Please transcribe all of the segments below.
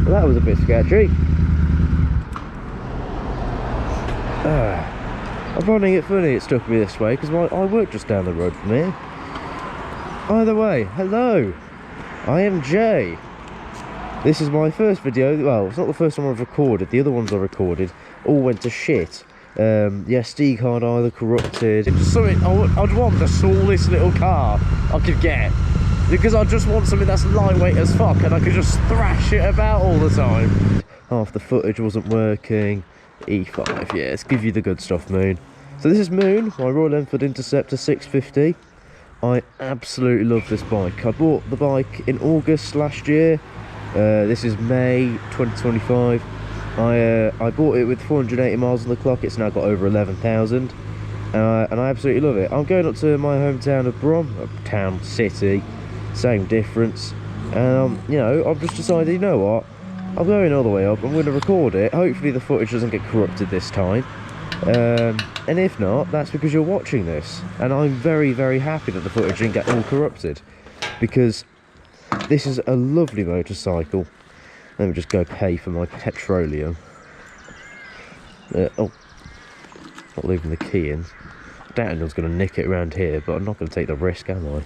Well, that was a bit sketchy. I'm finding it funny it stuck me this way because I work just down the road from here. Either way, hello, I am Jay. This is my first video. Well, it's not the first one I've recorded. The other ones I recorded all went to shit. The SD card either corrupted. It's just something I'd want the smallest little car I could get, because I just want something that's lightweight as fuck and I could just thrash it about all the time. Half the footage wasn't working. E5, yeah, let's give you the good stuff, Moon. So this is Moon, my Royal Enfield Interceptor 650. I absolutely love this bike. I bought the bike in August last year. This is May 2025. I bought it with 480 miles on the clock. It's now got over 11,000, and I absolutely love it. I'm going up to my hometown of Brom, town, city, same difference. And you know, I've just decided, you know what, I'm going all the way up. I'm going to record it. Hopefully the footage doesn't get corrupted this time. And if not, that's because you're watching this, and I'm very, very happy that the footage didn't get all corrupted, because this is a lovely motorcycle. Let me just go pay for my petroleum. Oh, not leaving the key in. Daniel's going to nick it around here, but I'm not going to take the risk, am I?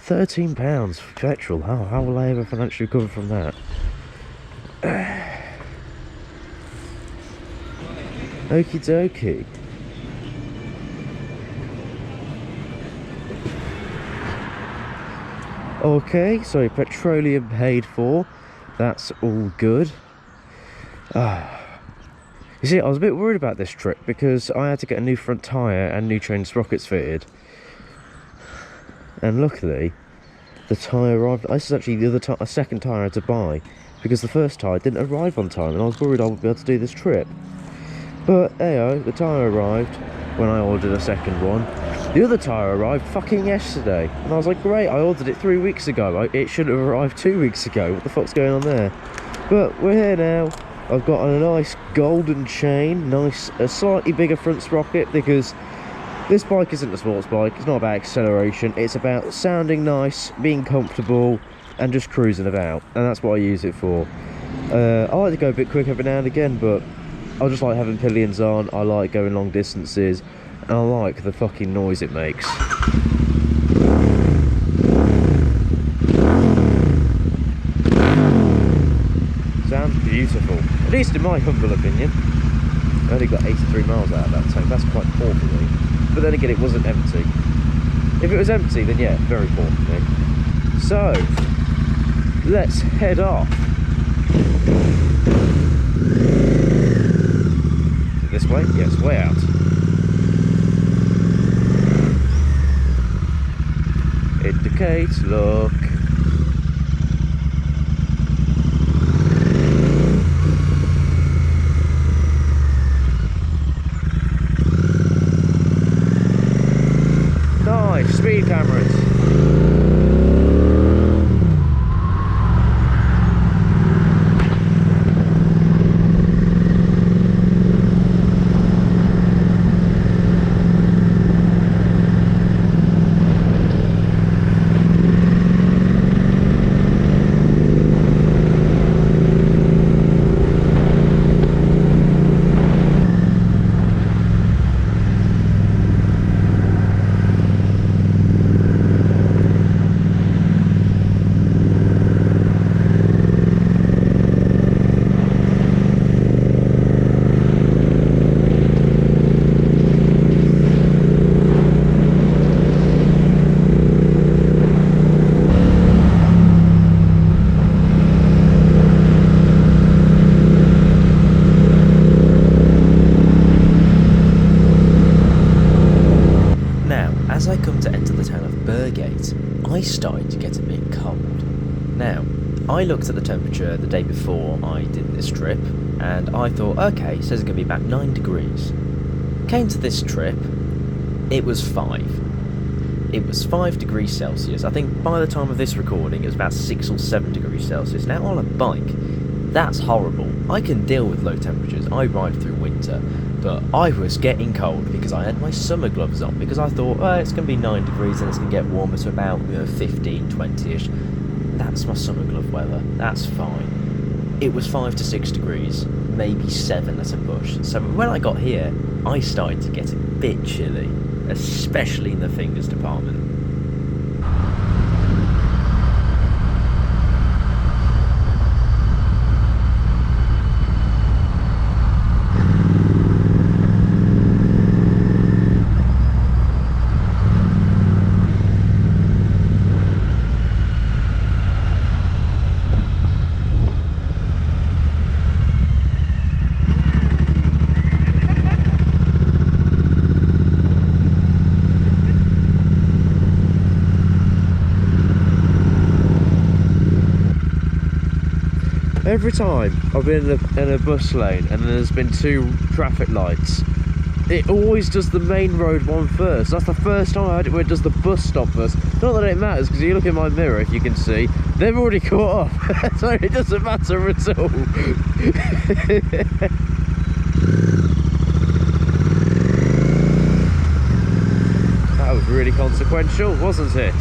£13 for petrol. How will I ever financially recover from that? Okie dokie. Okay, so petroleum paid for. That's all good. You see, I was a bit worried about this trip because I had to get a new front tyre and new chain sprockets fitted. And luckily, the tyre arrived. This is actually a second tyre I had to buy, because the first tyre didn't arrive on time and I was worried I wouldn't be able to do this trip. But, hey-oh, the tyre arrived when I ordered a second one. The other tyre arrived fucking yesterday, and I was like, great, I ordered it 3 weeks ago. It should have arrived 2 weeks ago. What the fuck's going on there? But we're here now. I've got a nice golden chain, a slightly bigger front sprocket, because this bike isn't a sports bike. It's not about acceleration. It's about sounding nice, being comfortable, and just cruising about. And that's what I use it for. I like to go a bit quick every now and again, but I just like having pillions on. I like going long distances, and I like the fucking noise it makes. Sounds beautiful, at least in my humble opinion. I only got 83 miles out of that tank. That's quite poor for me. But then again, it wasn't empty. If it was empty, then yeah, very poor for me. So, let's head off. This way? Yes, way out. Indicates, look. Nice, speed cameras. As I come to enter the town of Burgate, I started to get a bit cold. Now, I looked at the temperature the day before I did this trip, and I thought, okay, it says it's going to be about 9 degrees. Came to this trip, it was 5. It was 5 degrees Celsius. I think by the time of this recording, it was about 6 or 7 degrees Celsius. Now, on a bike, that's horrible. I can deal with low temperatures. I ride through winter. But I was getting cold because I had my summer gloves on, because I thought, oh, it's going to be 9 degrees and it's going to get warmer to about 15, 20ish. That's my summer glove weather. That's fine. It was 5 to 6 degrees, maybe 7 at a push. So when I got here, I started to get a bit chilly, especially in the fingers department. Every time I've been in a bus lane and there's been 2 traffic lights, it always does the main road one first. That's the first time I had it where it does the bus stop first. Not that it matters, because you look in my mirror, if you can see, they've already caught up, so it doesn't matter at all. That was really consequential, wasn't it?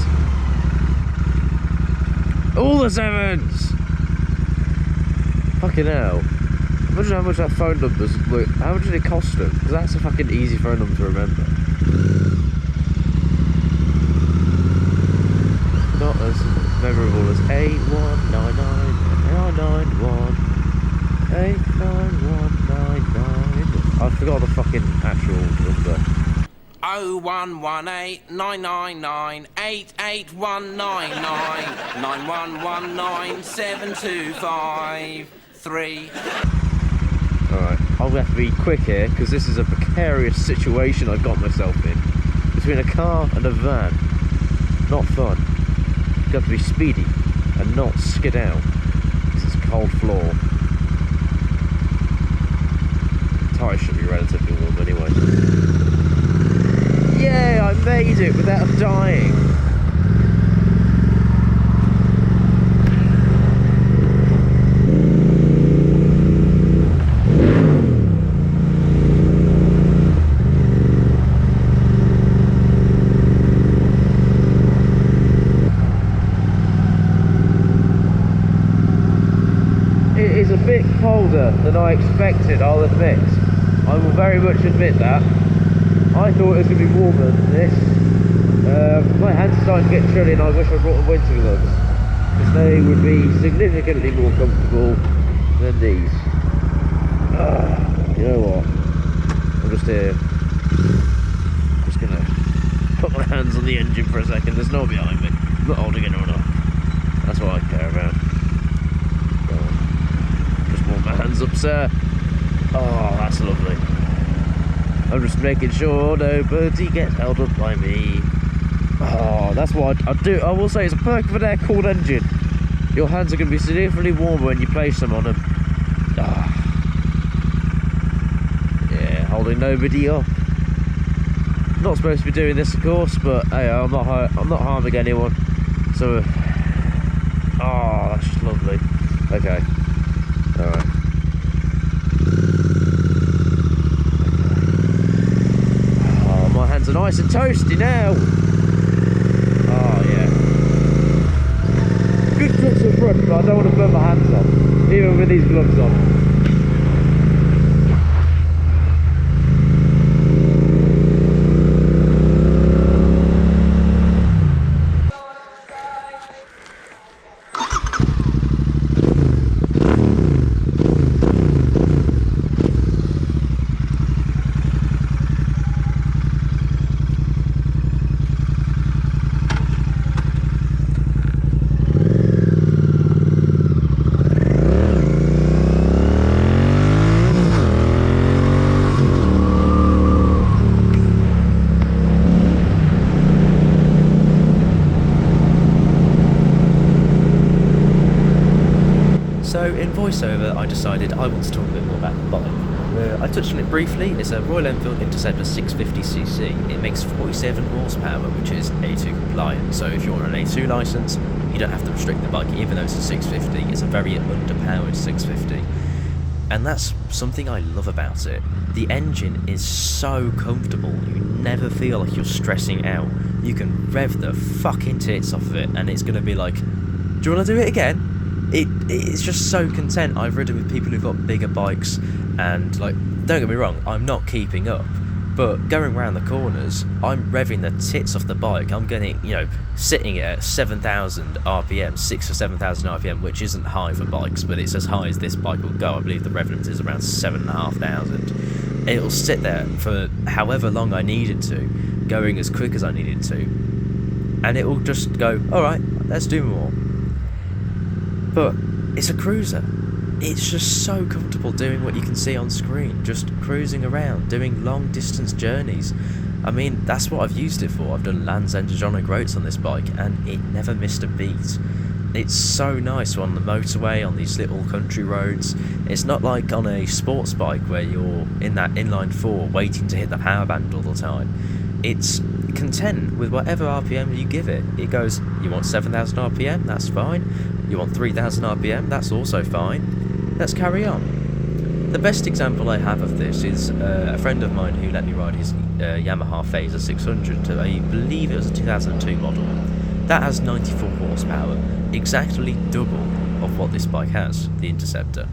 All the 7s! Fucking hell. Imagine how much that phone number's, look, how much did it cost them? Because that's a fucking easy phone number to remember. Not as memorable as 8199991 89199. I forgot the fucking actual number. 0118988199991197253. Alright, I'll have to be quick here because this is a precarious situation I got myself in. Between a car and a van. Not fun. You've got to be speedy and not skid out. This is cold floor. Tyres should be relatively warm anyway. Yay, I made it without dying. It is a bit colder than I expected, I'll admit. I will very much admit that. I thought it was going to be warmer than this. My hands are starting to get chilly and I wish I brought the winter gloves, because they would be significantly more comfortable than these. You know what? I'm just here. Just going to put my hands on the engine for a second. There's no one behind me. I'm not holding anyone up. That's what I care about. Just warm my hands up, sir. Oh, that's lovely. I'm just making sure nobody gets held up by me. Oh, that's what I do. I will say it's a perk of an air-cooled engine. Your hands are going to be significantly warmer when you place them on them. Oh. Yeah, holding nobody up. Not supposed to be doing this, of course, but hey, I'm not harming anyone. So, oh, that's just lovely. Okay, all right. My hands are nice and toasty now. Oh yeah. Good touch to the front, but I don't want to burn my hands off, even with these gloves on. So in voiceover, I decided I want to talk a bit more about the bike. I touched on it briefly. It's a Royal Enfield Interceptor 650cc. It makes 47 horsepower, which is A2 compliant. So if you're on an A2 license, you don't have to restrict the bike, even though it's a 650. It's a very underpowered 650. And that's something I love about it. The engine is so comfortable. You never feel like you're stressing out. You can rev the fucking tits off of it, and it's going to be like Do you want to do it again? It's just so content. I've ridden with people who've got bigger bikes, and like, don't get me wrong, I'm not keeping up. But going around the corners, I'm revving the tits off the bike. I'm getting, sitting at 7,000 RPM, 6 or 7,000 RPM, which isn't high for bikes, but it's as high as this bike will go. I believe the rev limit is around 7,500. It'll sit there for however long I need it to, going as quick as I need it to, and it will just go, alright, let's do more. But it's a cruiser. It's just so comfortable doing what you can see on screen, just cruising around, doing long distance journeys. I mean, that's what I've used it for. I've done Land's End to John O'Groats on this bike, and it never missed a beat. It's so nice on the motorway, on these little country roads. It's not like on a sports bike where you're in that inline 4 waiting to hit the power band all the time. It's content with whatever RPM you give it. It goes, you want 7,000 RPM? That's fine. You want 3,000 RPM? That's also fine. Let's carry on. The best example I have of this is a friend of mine who let me ride his Yamaha Phaser 600 to, I believe it was a 2002 model. That has 94 horsepower, exactly double of what this bike has, the Interceptor.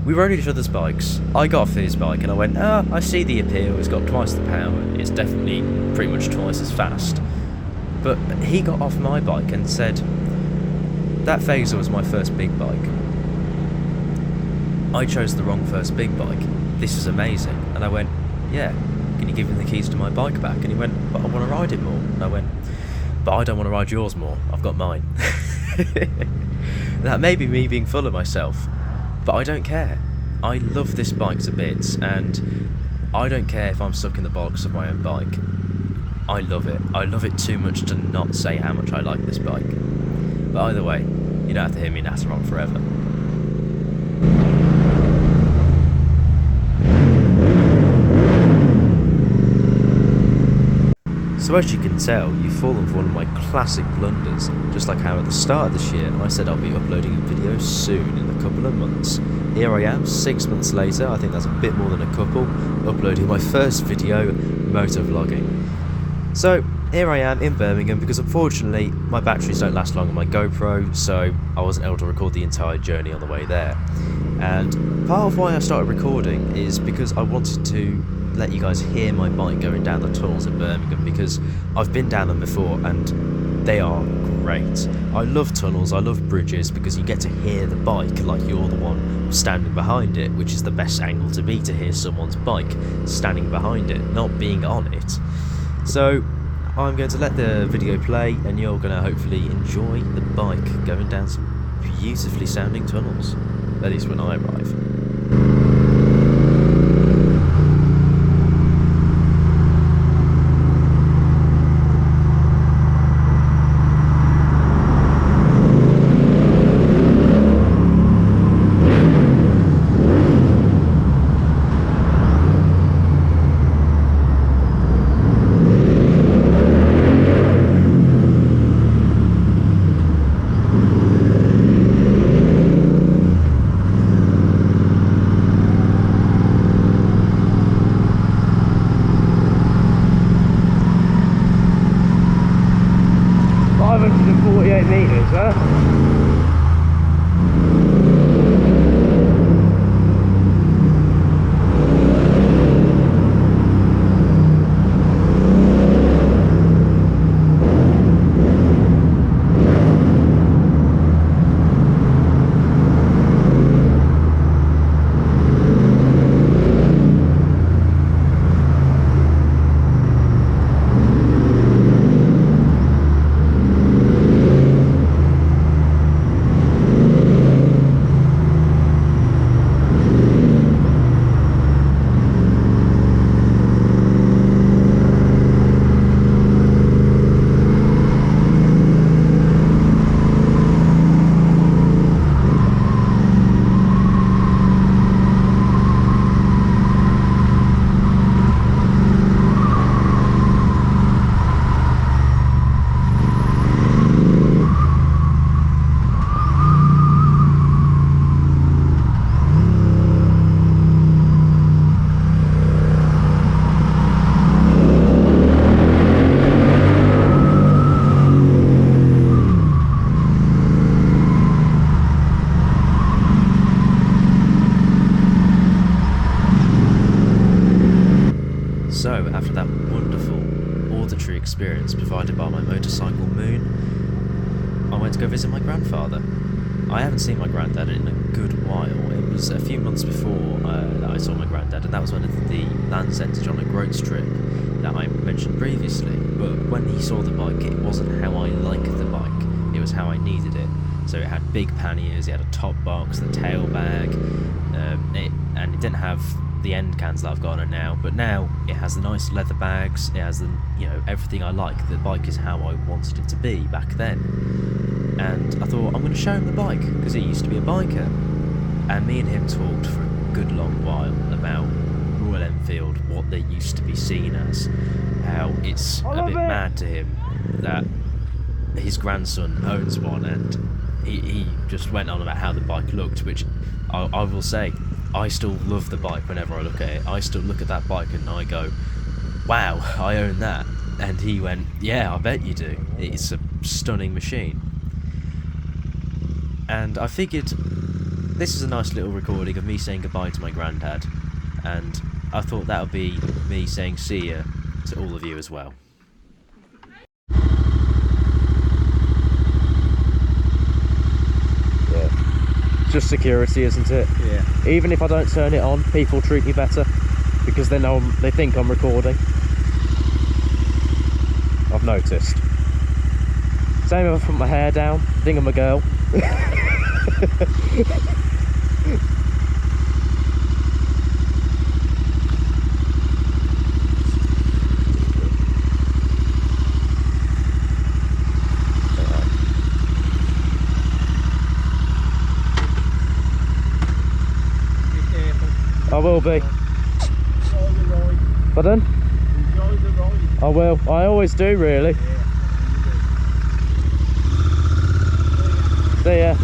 We rode each other's bikes. I got off his bike and I went, I see the appeal, it's got twice the power, it's definitely pretty much twice as fast. But he got off my bike and said, that Phaser was my first big bike. I chose the wrong first big bike. This is amazing. And I went, yeah, can you give me the keys to my bike back? And he went, but I want to ride it more. And I went, but I don't want to ride yours more. I've got mine. That may be me being full of myself, but I don't care. I love this bike to bits, and I don't care if I'm stuck in the box of my own bike. I love it. I love it too much to not say how much I like this bike. But either way, you don't have to hear me natter on forever. So as you can tell, you've fallen for one of my classic blunders, just like how at the start of this year I said I'll be uploading a video soon, in a couple of months. Here I am, 6 months later, I think that's a bit more than a couple, uploading my first video, motovlogging. So here I am in Birmingham, because unfortunately my batteries don't last long on my GoPro, so I wasn't able to record the entire journey on the way there. And part of why I started recording is because I wanted to let you guys hear my bike going down the tunnels in Birmingham, because I've been down them before and they are great. I love tunnels, I love bridges, because you get to hear the bike like you're the one standing behind it, which is the best angle to be, to hear someone's bike standing behind it, not being on it. So I'm going to let the video play and you're going to hopefully enjoy the bike going down some beautifully sounding tunnels, at least when I arrive. go visit my grandfather. I haven't seen my granddad in a good while. It was a few months before that I saw my granddad, and that was when the Land's End on a Groat strip that I mentioned previously. But when he saw the bike, it wasn't how I like the bike, it was how I needed it. So it had big panniers, it had a top box, the tail bag, and it didn't have the end cans that I've got on it now, but now it has the nice leather bags, it has the, you know, everything I like. The bike is how I wanted it to be back then. And I thought, I'm going to show him the bike, because he used to be a biker. And me and him talked for a good long while about Royal Enfield, what they used to be seen as, how it's a bit mad to him that his grandson owns one, and he just went on about how the bike looked, which I will say, I still love the bike whenever I look at it. I still look at that bike and I go, wow, I own that. And he went, yeah, I bet you do. It's a stunning machine. And I figured this is a nice little recording of me saying goodbye to my granddad, and I thought that would be me saying see ya to all of you as well. Just security, isn't it? Yeah. Even if I don't turn it on, people treat me better because they know they think I'm recording. I've noticed. Same if I put my hair down, think I'm a girl. I will be. Pardon? Enjoy the ride. I will. I always do, really. Yeah. See ya.